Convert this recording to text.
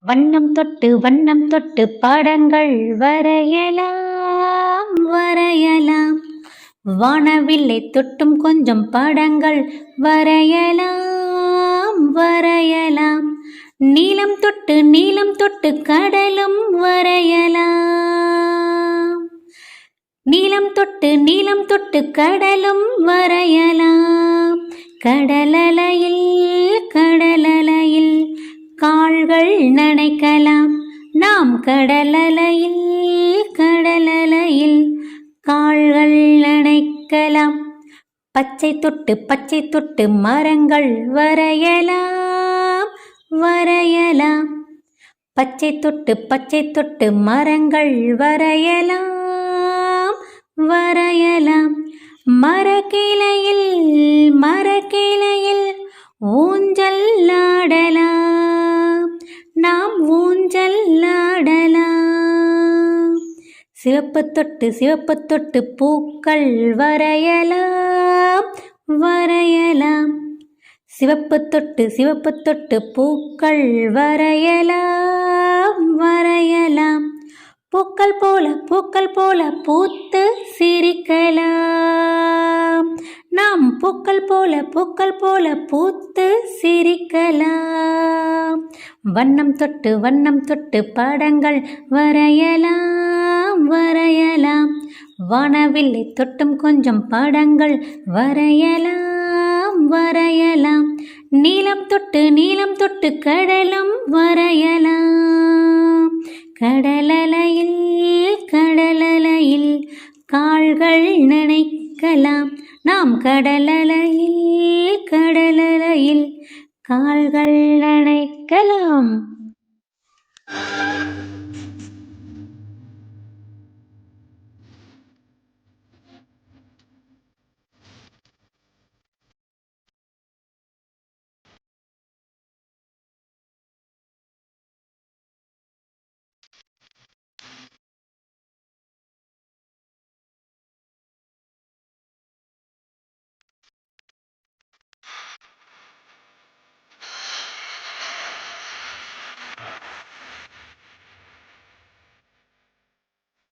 வண்ணம் தொட்டு படங்கள் வரையலாம் வரையலாம். வானவில்லை தொட்டும் கொஞ்சம் படங்கள் வரையலாம் வரையலாம். நீலம் தொட்டு கடலும் வரையலாம். நீலம் தொட்டு கடலும் வரையலாம். கடலலையில் கால்கள் நனைக்கலாம். நாம் கடலலையில் கால்கள் நனைக்கலாம். பச்சை தொட்டு மரங்கள் வரையலாம் வரையலாம். பச்சை தொட்டு மரங்கள் வரையலாம் வரையலாம். மரக்கிளையில் ஊஞ்சல் ஆடலாம். நாம் ஊஞ்சல் ஆடலாம். சிவப்பு தொட்டு பூக்கள் வரையலாம் வரையலாம். சிவப்பு தொட்டு பூக்கள் வரையலாம் வரையலாம். பூக்கள் போல பூத்து சிரிக்கலாம். நாம் பூக்கள் போல பூத்து சிரிக்கலாம். வண்ணம் தொட்டு படங்கள் வரையலாம் வரையலாம். வானவில்லை தொட்டும் கொஞ்சம் படங்கள் வரையலாம் வரையலாம். நீலம் தொட்டு கடலும் வரையலாம். கடலலையில் கால்கள் நனைக்கலாம். நாம் கடலலையில் கால்கள் நனைக்கலாம்.